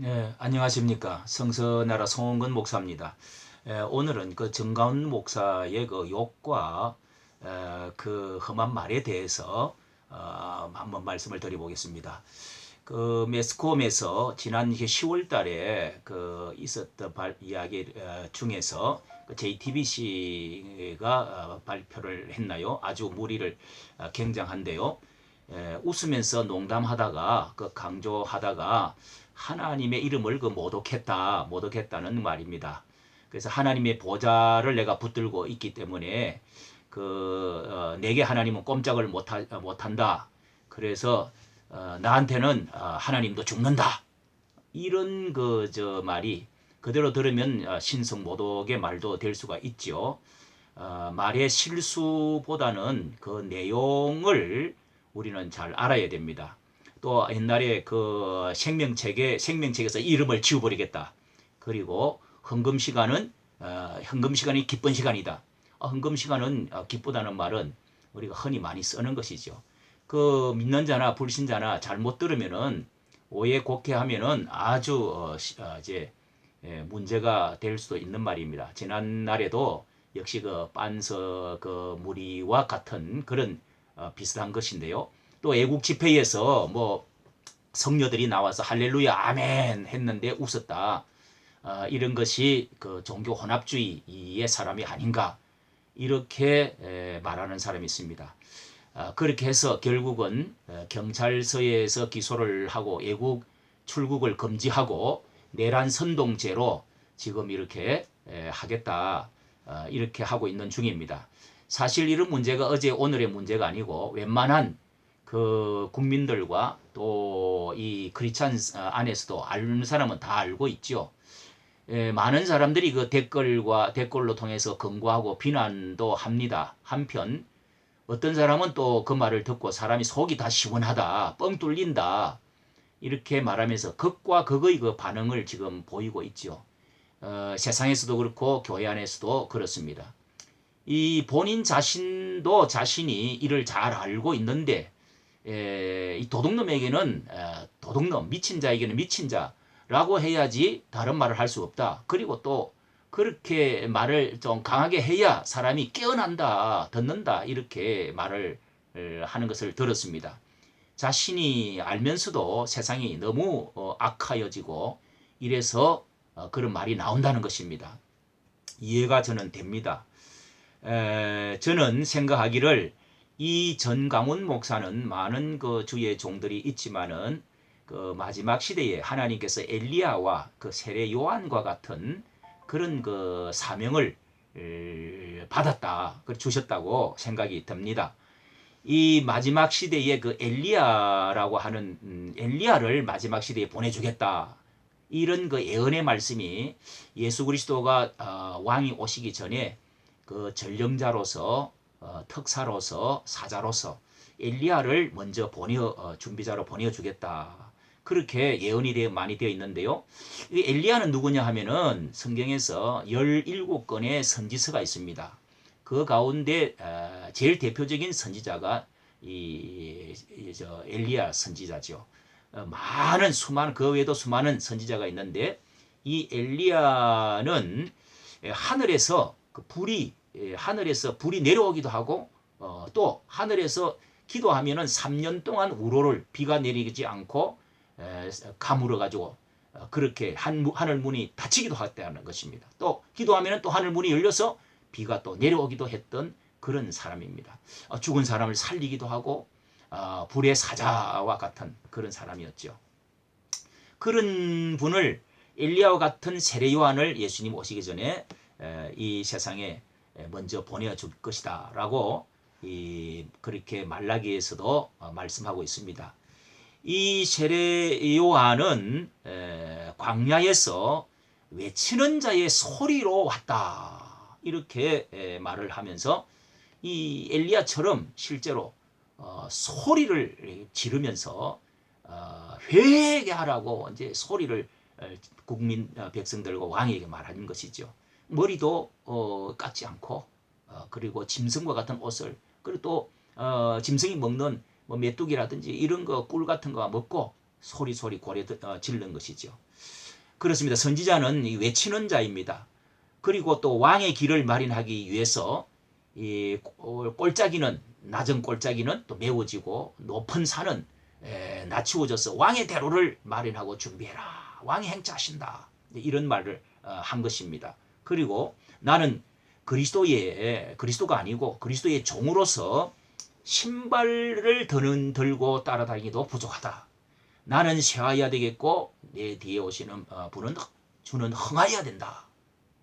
네, 안녕하십니까. 성서나라 송원근 목사입니다. 오늘은 그 정가운 목사의 그 욕과 그 험한 말에 대해서 한번 말씀을 드려보겠습니다. 그 매스컴에서 지난 10월 달에 그 있었던 이야기 중에서 그 JTBC가 발표를 했나요? 아주 무리를 굉장한데요. 웃으면서 농담하다가 그 강조하다가 하나님의 이름을 그 모독했다는 말입니다. 그래서 하나님의 보좌를 내가 붙들고 있기 때문에 내게 하나님은 꼼짝을 못한다. 그래서 나한테는 하나님도 죽는다. 이런 그 저 말이 그대로 들으면 신성 모독의 말도 될 수가 있죠. 말의 실수보다는 그 내용을 우리는 잘 알아야 됩니다. 또 옛날에 그 생명책에서 이름을 지워버리겠다. 그리고 헌금 시간이 기쁜 시간이다. 헌금 시간은 기쁘다는 말은 우리가 흔히 많이 쓰는 것이죠. 그 믿는 자나 불신자나 잘못 들으면은 오해 곡해하면은 아주 이제 문제가 될 수도 있는 말입니다. 지난날에도 역시 그 빤서 그 무리와 같은 그런 비슷한 것인데요. 또 애국 집회에서 뭐 성녀들이 나와서 할렐루야 아멘 했는데 웃었다. 이런 것이 그 종교 혼합주의의 사람이 아닌가 이렇게 말하는 사람이 있습니다. 그렇게 해서 결국은 경찰서에서 기소를 하고 애국 출국을 금지하고 내란 선동죄로 지금 이렇게 하겠다 이렇게 하고 있는 중입니다. 사실 이런 문제가 어제 오늘의 문제가 아니고 웬만한 그 국민들과 또 이 크리스찬 안에서도 아는 사람은 다 알고 있죠. 많은 사람들이 그 댓글로 통해서 검거하고 비난도 합니다. 한편 어떤 사람은 또 그 말을 듣고 사람이 속이 다 시원하다, 뻥 뚫린다 이렇게 말하면서 극과 극의 그 반응을 지금 보이고 있죠. 세상에서도 그렇고 교회 안에서도 그렇습니다. 이 본인 자신도 자신이 이를 잘 알고 있는데 이 도둑놈에게는 도둑놈, 미친 자에게는 미친 자라고 해야지 다른 말을 할 수 없다. 그리고 또 그렇게 말을 좀 강하게 해야 사람이 깨어난다, 듣는다 이렇게 말을 하는 것을 들었습니다. 자신이 알면서도 세상이 너무 악하여지고 이래서 그런 말이 나온다는 것입니다. 이해가 저는 됩니다. 저는 생각하기를 이 전강훈 목사는 많은 그 주의 종들이 있지만은 그 마지막 시대에 하나님께서 엘리야와 그 세례 요한과 같은 그런 그 사명을 받았다, 주셨다고 생각이 듭니다. 이 마지막 시대에 그 엘리야라고 하는 엘리야를 마지막 시대에 보내주겠다. 이런 그 예언의 말씀이 예수 그리스도가 왕이 오시기 전에 그 전령자로서 특사로서 사자로서 엘리야를 먼저 준비자로 보내주겠다. 그렇게 예언이 많이 되어 있는데요. 이 엘리야는 누구냐 하면은 성경에서 17건의 선지서가 있습니다. 그 가운데 제일 대표적인 선지자가 엘리야 선지자죠. 많은 수많은 그 외에도 수많은 선지자가 있는데 이 엘리야는 하늘에서 하늘에서 불이 내려오기도 하고 또 하늘에서 기도하면은 3년 동안 비가 내리지 않고 가물어 가지고 그렇게 하늘 문이 닫히기도 했다는 것입니다. 또 기도하면은 또 하늘 문이 열려서 비가 또 내려오기도 했던 그런 사람입니다. 죽은 사람을 살리기도 하고 불의 사자와 같은 그런 사람이었죠. 그런 분을 엘리야와 같은 세례 요한을 예수님 오시기 전에 이 세상에 먼저 보내줄 것이다라고 그렇게 말라기에서도 말씀하고 있습니다. 이 세례 요한은 광야에서 외치는 자의 소리로 왔다 이렇게 말을 하면서 이 엘리야처럼 실제로 소리를 지르면서 회개하라고 이제 소리를 국민 백성들과 왕에게 말하는 것이죠. 머리도 깎지 않고 그리고 짐승과 같은 옷을 그리고 또 짐승이 먹는 뭐 메뚜기라든지 이런 거 꿀 같은 거 먹고 소리소리 고래 질른 것이죠. 그렇습니다. 선지자는 외치는 자입니다. 그리고 또 왕의 길을 마련하기 위해서 이 골짜기는 낮은 골짜기는 또 메워지고 높은 산은 낮추어져서 왕의 대로를 마련하고 준비해라. 왕이 행차하신다. 이런 말을 한 것입니다. 그리고 나는 그리스도가 아니고 그리스도의 종으로서 신발을 들고 따라다니기도 부족하다. 나는 쇠하여야 되겠고 내 뒤에 오시는 주는 흥하여야 된다.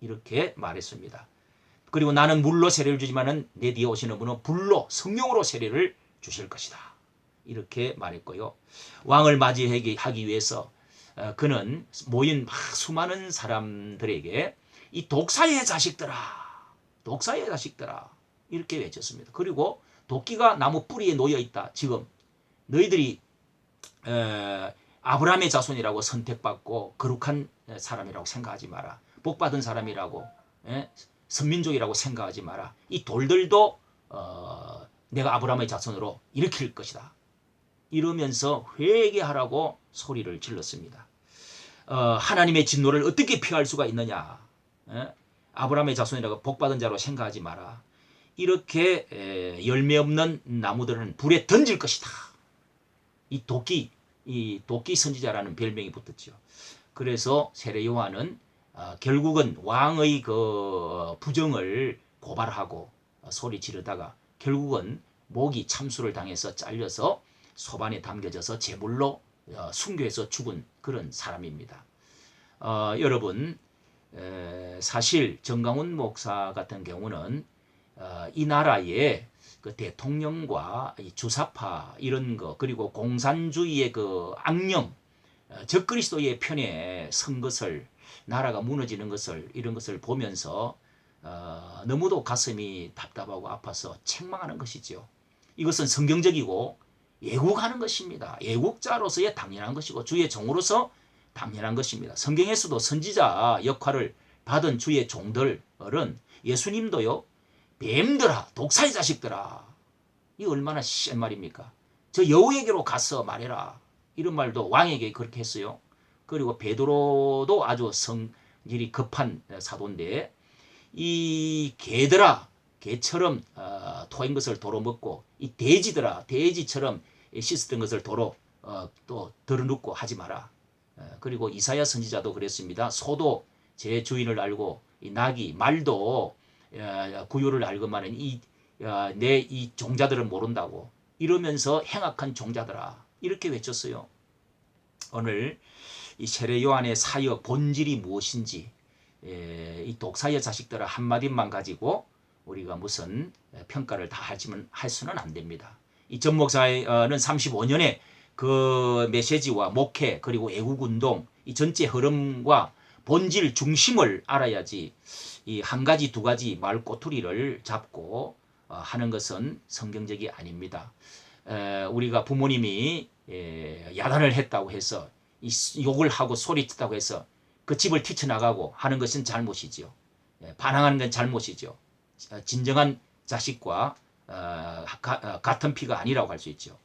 이렇게 말했습니다. 그리고 나는 물로 세례를 주지만은 내 뒤에 오시는 분은 불로 성령으로 세례를 주실 것이다. 이렇게 말했고요. 왕을 맞이하기 위해서 그는 모인 수많은 사람들에게 이 독사의 자식들아, 독사의 자식들아 이렇게 외쳤습니다. 그리고 도끼가 나무 뿌리에 놓여 있다. 지금 너희들이 아브라함의 자손이라고 선택받고 거룩한 사람이라고 생각하지 마라. 복받은 사람이라고 선민족이라고 생각하지 마라. 이 돌들도 내가 아브라함의 자손으로 일으킬 것이다. 이러면서 회개하라고 소리를 질렀습니다. 하나님의 진노를 어떻게 피할 수가 있느냐. 아브라함의 자손이라고 복받은 자로 생각하지 마라. 이렇게 열매 없는 나무들은 불에 던질 것이다. 이 도끼 선지자라는 별명이 붙었죠. 그래서 세례 요한은 결국은 왕의 그 부정을 고발하고 소리 지르다가 결국은 목이 참수를 당해서 잘려서 소반에 담겨져서 제물로 순교해서 죽은 그런 사람입니다. 여러분 사실 정강훈 목사 같은 경우는 이 나라의 그 대통령과 주사파 이런 거 그리고 공산주의의 그 악령 적그리스도의 편에 선 것을 나라가 무너지는 것을 이런 것을 보면서 너무도 가슴이 답답하고 아파서 책망하는 것이죠. 이것은 성경적이고 애국하는 것입니다. 애국자로서의 당연한 것이고 주의 종으로서 당연한 것입니다. 성경에서도 선지자 역할을 받은 주의 종들은 예수님도요. 뱀들아 독사의 자식들아 이 얼마나 센 말입니까? 저 여우에게로 가서 말해라. 이런 말도 왕에게 그렇게 했어요. 그리고 베드로도 아주 성질이 급한 사도인데 이 개들아 개처럼 토한 것을 도로 먹고 이 돼지들아 돼지처럼 씻었던 것을 도로 또 덜어눕고 하지 마라. 그리고 이사야 선지자도 그랬습니다. 소도 제 주인을 알고 이 낙이 말도 구유를 알건만은 내 이 종자들은 모른다고 이러면서 행악한 종자들아 이렇게 외쳤어요. 오늘 이 세례 요한의 사역 본질이 무엇인지 이 독사의 자식들아 한마디만 가지고 우리가 무슨 평가를 다 할 수는 안 됩니다. 이 전 목사는 35년의 그 메시지와 목회 그리고 애국운동 이 전체 흐름과 본질 중심을 알아야지 이 한 가지 두 가지 말 꼬투리를 잡고 하는 것은 성경적이 아닙니다. 우리가 부모님이 야단을 했다고 해서 욕을 하고 소리쳤다고 해서 그 집을 뛰쳐나가고 하는 것은 잘못이죠. 반항하는 건 잘못이죠. 진정한 자식과 같은 피가 아니라고 할 수 있죠.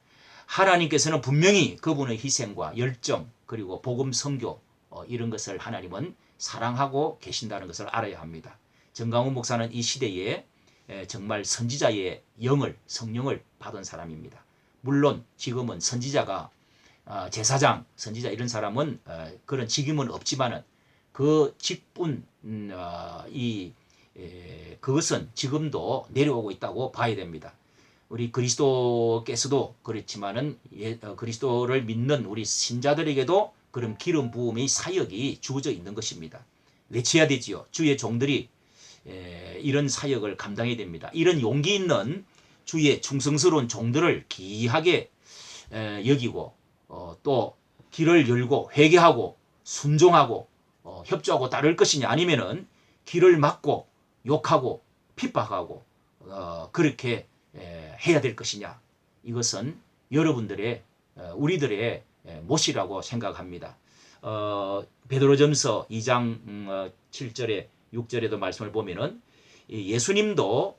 하나님께서는 분명히 그분의 희생과 열정 그리고 복음 선교 이런 것을 하나님은 사랑하고 계신다는 것을 알아야 합니다. 정강훈 목사는 이 시대에 정말 선지자의 성령을 받은 사람입니다. 물론 지금은 선지자가 제사장, 선지자 이런 사람은 그런 직임은 없지만은 그 직분 그것은 지금도 내려오고 있다고 봐야 됩니다. 우리 그리스도께서도 그렇지만은 그리스도를 믿는 우리 신자들에게도 그런 기름 부음의 사역이 주어져 있는 것입니다. 외쳐야 되지요. 주의 종들이 이런 사역을 감당해야 됩니다. 이런 용기 있는 주의 충성스러운 종들을 귀하게 여기고 또 길을 열고 회개하고 순종하고 협조하고 따를 것이냐 아니면은 길을 막고 욕하고 핍박하고 그렇게 해야 될 것이냐 이것은 여러분들의 우리들의 몫이라고 생각합니다. 베드로전서 2장 7절에 6절에도 말씀을 보면은 예수님도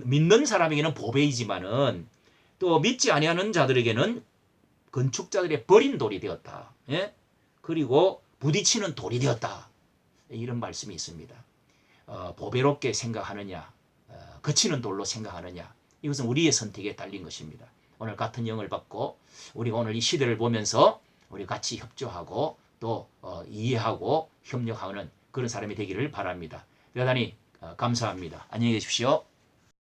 믿는 사람에게는 보배이지만은 또 믿지 아니하는 자들에게는 건축자들의 버린 돌이 되었다. 예? 그리고 부딪히는 돌이 되었다. 이런 말씀이 있습니다. 보배롭게 생각하느냐, 거치는 돌로 생각하느냐, 이것은 우리의 선택에 달린 것입니다. 오늘 같은 영을 받고 우리가 오늘 이 시대를 보면서 우리 같이 협조하고 또 이해하고 협력하는 그런 사람이 되기를 바랍니다. 대단히 감사합니다. 안녕히 계십시오.